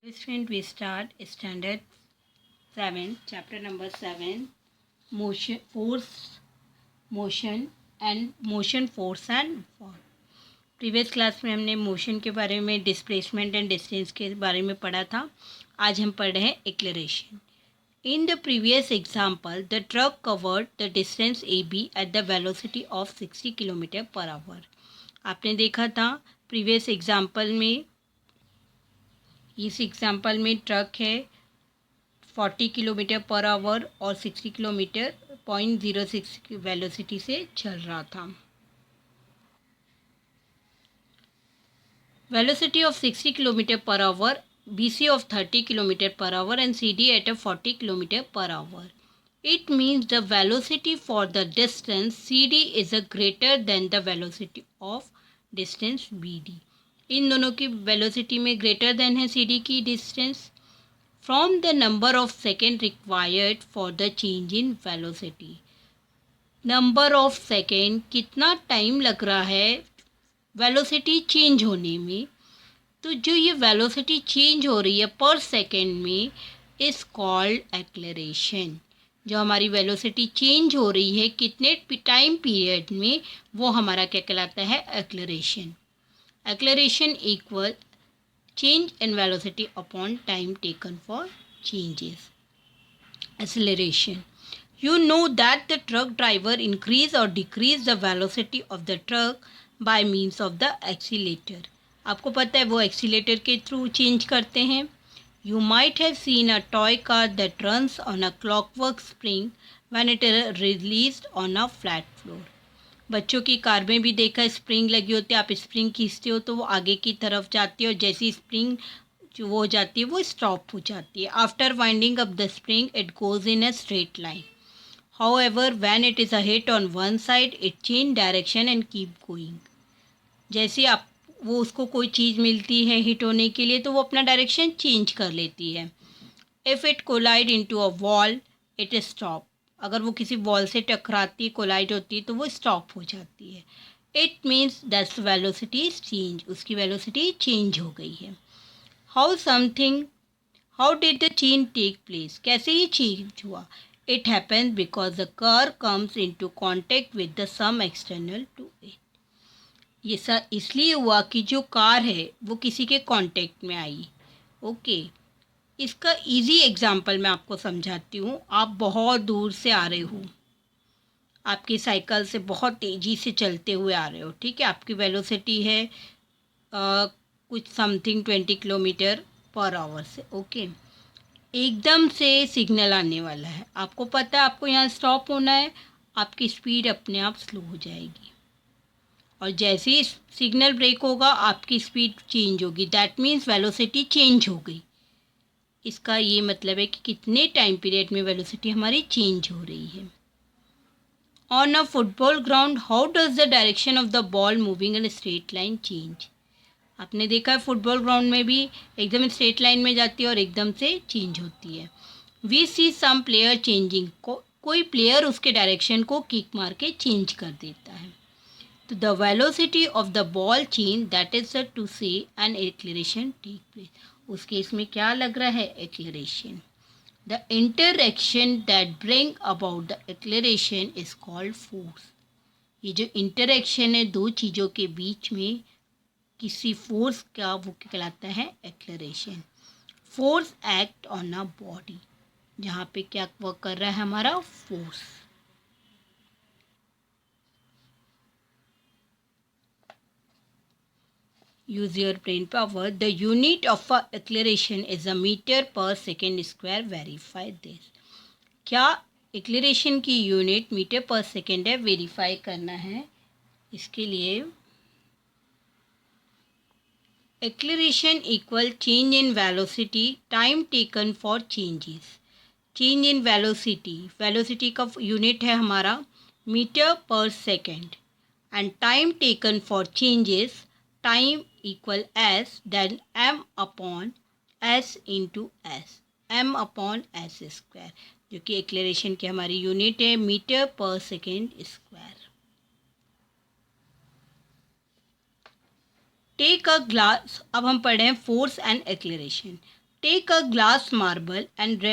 Student, we start standard 7, chapter number 7, motion, force, motion force and fall. Previous class में हमने motion के बारे में, डिस्प्लेसमेंट एंड डिस्टेंस के बारे में पढ़ा था. आज हम पढ़ रहे हैं एक्लेरेशन. In the previous example, the truck covered the distance AB at the velocity of 60 km/h. आपने देखा था प्रीवियस एग्जाम्पल में, इस एग्जाम्पल में ट्रक है 40 km/h और 60 किलोमीटर 0.06 वेलोसिटी से चल रहा था. Velocity of 60 km/h, BC of 30 km/h and CD at a 40 km/h. It means the velocity for the distance CD is a greater than the velocity of distance BD. इन दोनों की velocity में greater than है CD की distance. From the number of second required for the change in velocity. Number of second, कितना time लग रहा है velocity change होने में. तो जो ये वेलोसिटी चेंज हो रही है पर सेकेंड में इज कॉल्ड एक्लेरेशन. जो हमारी वेलोसिटी चेंज हो रही है कितने टाइम पीरियड में, वो हमारा क्या कहलाता है, एक्लेरेशन. एक्लेरेशन equal change in velocity upon time taken for changes. Acceleration. You know that the truck driver increase or decrease the velocity of the truck by means of the accelerator. आपको पता है वो एक्सीलेटर के थ्रू चेंज करते हैं. You might have seen a toy car that runs on a clockwork spring when it is released on a flat floor. बच्चों की car में भी देखा स्प्रिंग लगी होती है. आप स्प्रिंग खींचते हो तो वो आगे की तरफ जाती है और जैसी स्प्रिंग जो वो जाती है वो स्टॉप हो जाती है. After winding up the spring it goes in a straight line. However when it is a hit on one side it change direction and keep going. जैसे आप वो उसको कोई चीज़ मिलती है हिट होने के लिए तो वो अपना डायरेक्शन चेंज कर लेती है. If it collide into a wall it stop. अगर वो किसी वॉल से टकराती, कोलाइड होती है तो वो स्टॉप हो जाती है. It means that's velocity is change. उसकी वेलोसिटी चेंज हो गई है. How did the change take place. कैसे ही चेंज हुआ. It happens because the car comes into contact with the some external to it. ये सब इसलिए हुआ कि जो कार है वो किसी के कांटेक्ट में आई. ओके. इसका इजी एग्जांपल मैं आपको समझाती हूँ. आप बहुत दूर से आ रहे हो, आपकी साइकिल से बहुत तेज़ी से चलते हुए आ रहे हो. ठीक है, आपकी वेलोसिटी है कुछ समथिंग 20 km/h से. ओके. एकदम से सिग्नल आने वाला है, आपको पता है आपको यहाँ स्टॉप होना है. आपकी स्पीड अपने आप स्लो हो जाएगी और जैसे ही सिग्नल ब्रेक होगा आपकी स्पीड चेंज होगी. दैट मीन्स वेलोसिटी चेंज हो गई. इसका ये मतलब है कि कितने टाइम पीरियड में वेलोसिटी हमारी चेंज हो रही है. On a football ground how does the direction of the ball moving in straight line change. आपने देखा है फुटबॉल ग्राउंड में भी एकदम स्ट्रेट लाइन में जाती है और एकदम से चेंज होती है. We see some player changing. कोई प्लेयर उसके डायरेक्शन को किक मार के चेंज कर देता है. तो the velocity of the ball change that is to say an acceleration take place. उस केस में क्या लग रहा है, acceleration. The interaction that bring about the acceleration is called force. ये जो इंटरएक्शन है दो चीज़ों के बीच में किसी फोर्स का, वो कहलाता है acceleration. Force act on a body. जहाँ पे क्या वर्क कर रहा है हमारा force. Use your brain power. The unit of acceleration is a meter per second square. Verify this. क्या एक्लेरेशन की यूनिट मीटर पर सेकेंड है, वेरीफाई करना है. इसके लिए acceleration equal change in velocity time taken for changes. Change in velocity, velocity का unit है हमारा मीटर पर second and time taken for changes time equal S then M upon S into S. M upon S square, जो कि acceleration की हमारी unit है metre पर second square. Take a glass. अब हम पढ़ रहे हैं force and acceleration. Take a glass marble and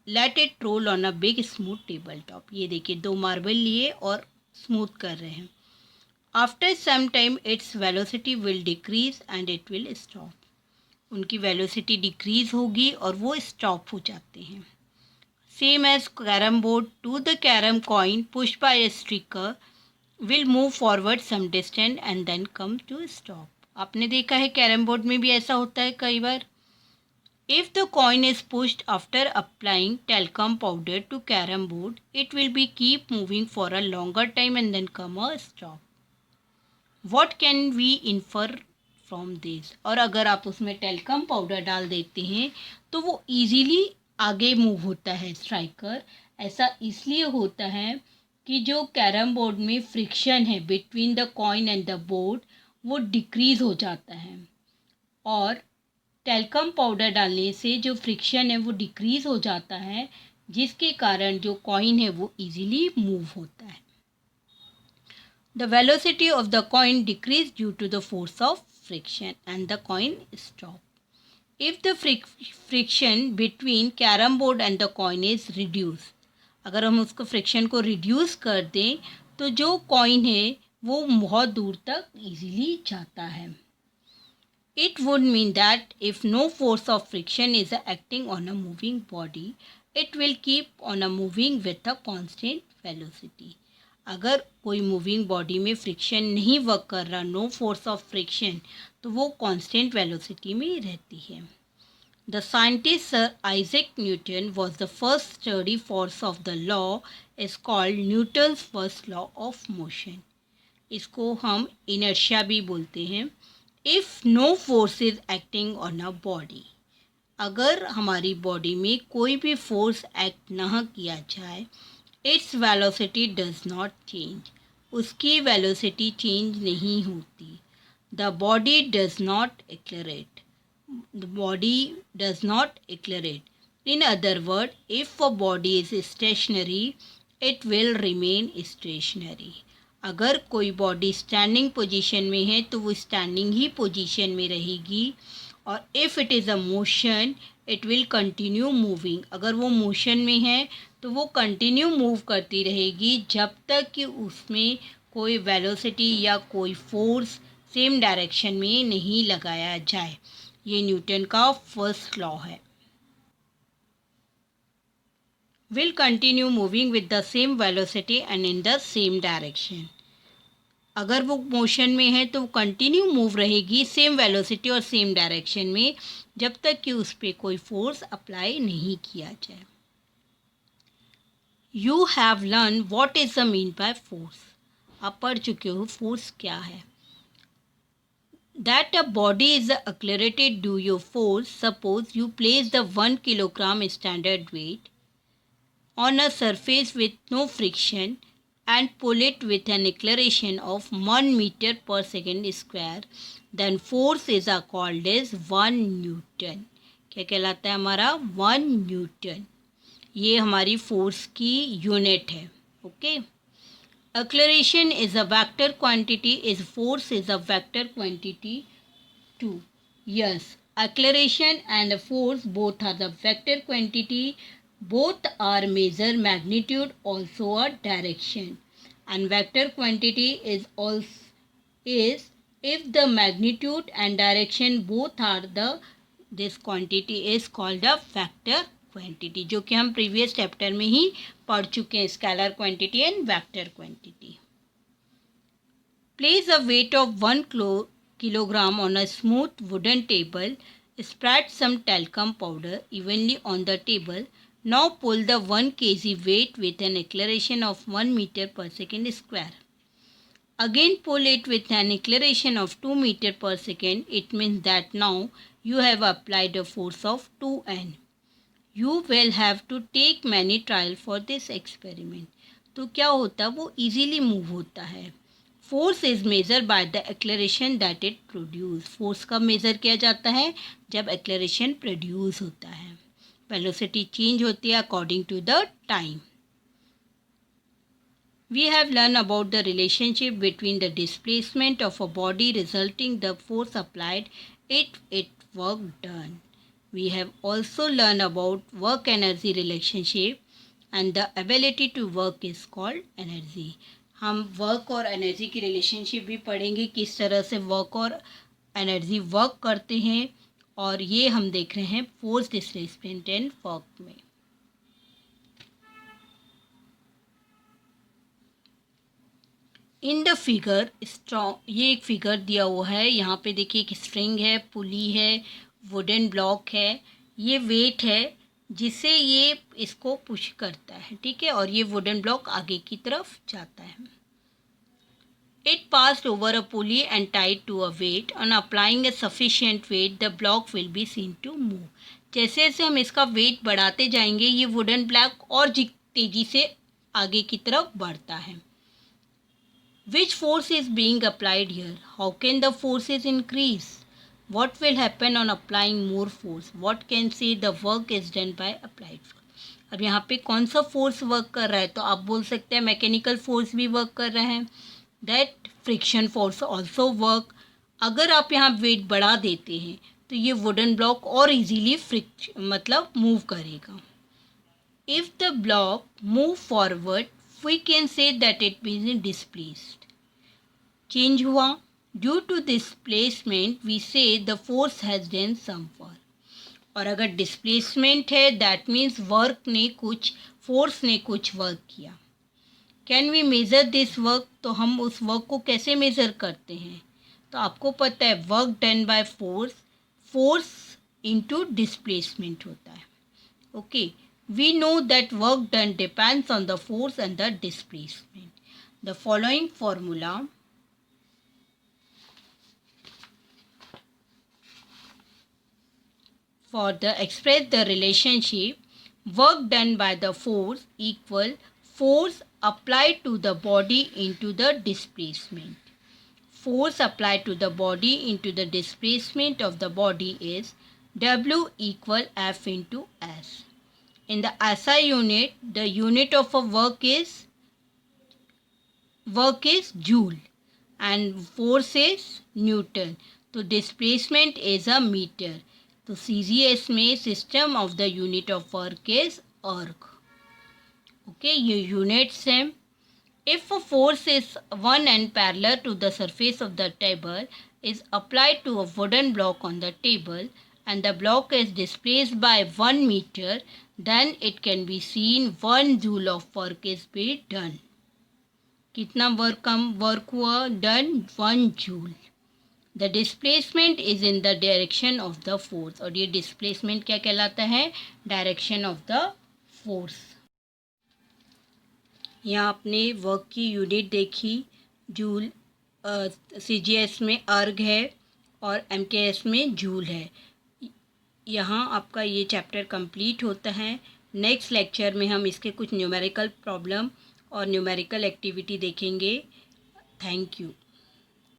let it roll on a big smooth table top. ये देखिए 2 मार्बल लिए और स्मूथ कर रहे हैं। After some time its velocity will decrease and it will stop. उनकी वेलोसिटी डिक्रीज होगी और वो स्टॉप हो जाते हैं। Same as carrom board, to the carrom coin pushed by a striker will move forward some distance and then come to stop. आपने देखा है कैरम बोर्ड में भी ऐसा होता है कई बार। If the coin is pushed after applying talcum powder to carom board, it will be keep moving for a longer time and then come a stop. What can we infer from this? और अगर आप उसमें talcum powder डाल देते हैं तो वो easily आगे मूव होता है स्ट्राइकर। ऐसा इसलिए होता है कि जो कैरम बोर्ड में फ्रिक्शन है between the coin and the board वो डिक्रीज हो जाता है, और टैल्कम पाउडर डालने से जो फ्रिक्शन है वो डिक्रीज हो जाता है, जिसके कारण जो कॉइन है वो इजीली मूव होता है। The velocity of the coin decrease due to the force of friction and the coin stop. If the friction between carrom board and the coin is reduce, अगर हम उसको फ्रिक्शन को reduce कर दें तो जो कॉइन है वो बहुत दूर तक इजीली जाता है। It would mean that if no force of friction is acting on a moving body, it will keep on a moving with a constant velocity. अगर कोई मूविंग बॉडी में फ्रिक्शन नहीं वर्क कर रहा, नो फोर्स ऑफ फ्रिक्शन, तो वो constant velocity में रहती है। The scientist Sir Isaac Newton was the first study force of the law is called Newton's first law of motion. इसको हम inertia भी बोलते हैं। If no force is acting on a body, अगर हमारी बॉडी में कोई भी फोर्स एक्ट ना किया जाए, its velocity does not change, उसकी वेलोसिटी चेंज नहीं होती। The body does not accelerate, the body does not accelerate. In other word, if a body is stationary it will remain stationary. अगर कोई body standing position में है तो वो standing ही position में रहेगी, और if it is a motion it will continue moving. अगर वो मोशन में है तो वो कंटिन्यू मूव करती रहेगी जब तक कि उसमें कोई वेलोसिटी या कोई फोर्स सेम डायरेक्शन में नहीं लगाया जाए। ये न्यूटन का फर्स्ट लॉ है। will continue moving with the same velocity and in the same direction. अगर वो मोशन में है तो वो कंटिन्यू मूव रहेगी सेम वेलोसिटी और सेम डायरेक्शन में जब तक कि उस पर कोई फोर्स अप्लाई नहीं किया जाए। You have learn what is the mean by force. आप पढ़ चुके हो फोर्स क्या है। That a body is accelerated due to force. Suppose you place the 1 kilogram standard weight on a surface with no friction and pull it with an acceleration of 1 meter per second square, then force is called as 1 Newton. क्या कहलाता है हमारा 1 Newton. ये हमारी force की unit है। Okay, acceleration is a vector quantity, is force is a vector quantity too. Yes, acceleration and force both are the vector quantity. Both are measure magnitude, also a direction. And vector quantity is if the magnitude and direction both are this quantity is called a vector quantity, जो कि हम previous chapter में ही पढ़ चुके हैं, scalar quantity and vector quantity. Place a weight of 1 kilogram on a smooth wooden table. Spread some talcum powder evenly on the table. Now pull the 1 kg weight with an acceleration of 1 meter per second square. Again pull it with an acceleration of 2 meter per second. It means that now you have applied a force of 2n. You will have to take many trial for this experiment. तो क्या होता है, वो easily move होता है। Force is measure by the acceleration that it produce. फोर्स कब measure किया जाता है, जब एक्लेरेशन प्रोड्यूस होता है। वेलोसिटी चेंज होती है according to the time. We have learn about the relationship between the displacement of a body resulting the force applied it work done. We have also learned about work energy relationship and the ability to work is called energy. हम work और energy की relationship भी पढ़ेंगे, किस तरह से work और energy work करते हैं, और ये हम देख रहे हैं फोर्स डिस्प्लेसमेंट एंड वर्क में. इन द फिगर स्ट्रॉन्ग, ये एक फिगर दिया हुआ है. यहाँ पे देखिए एक स्प्रिंग है, पुली है, वुडन ब्लॉक है, ये वेट है जिससे ये इसको पुश करता है. ठीक है, और ये वुडन ब्लॉक आगे की तरफ जाता है. It passed over a pulley and tied to a weight. On applying a sufficient weight the block will be seen to move. जैसे जैसे हम इसका वेट बढ़ाते जाएंगे ये वुडन ब्लॉक और तेजी से आगे की तरफ बढ़ता है. Which force is being applied here? How can the forces increase? What will happen on applying more force? What can say the work is done by applied force? अब यहाँ पे कौन सा फोर्स वर्क कर रहा है, तो आप बोल सकते हैं मैकेनिकल फोर्स भी वर्क कर रहे हैं. That friction force also work. अगर आप यहाँ वेट बढ़ा देते हैं तो ये वुडन ब्लॉक और इजीली मतलब मूव करेगा. If the block move forward, we can say that it is displaced. Change हुआ. Due to displacement we say the force has done some work. और अगर डिस्प्लेसमेंट है दैट मीन्स वर्क ने कुछ, force ने कुछ वर्क किया. Can we measure this work? तो हम उस वर्क को कैसे मेज़र करते हैं? तो आपको पता है work done by force, force into displacement होता है. Okay, we know that work done depends on the force and the displacement. The following formula for the express the relationship work done by the force equal force applied to the body into the displacement. Force applied to the body into the displacement of the body is W equal F into S. In the SI unit, the unit of a work is joule and force is Newton. तो displacement is a meter. तो CGS में system of the unit of work is erg. Okay, ये units हैं. If a force is one and parallel to the surface of the table is applied to a wooden block on the table and the block is displaced by 1 meter, then it can be seen 1 joule of work is being done. कितना work हुआ? Done 1 joule. The displacement is in the direction of the force. और ये displacement क्या कहलाता है? Direction of the force. यहाँ आपने work की यूनिट देखी. जूल, CGS में अर्ग है और MKS में जूल है. यहाँ आपका ये चैप्टर कंप्लीट होता है. नेक्स्ट लेक्चर में हम इसके कुछ न्यूमेरिकल प्रॉब्लम और न्यूमेरिकल एक्टिविटी देखेंगे. Thank you.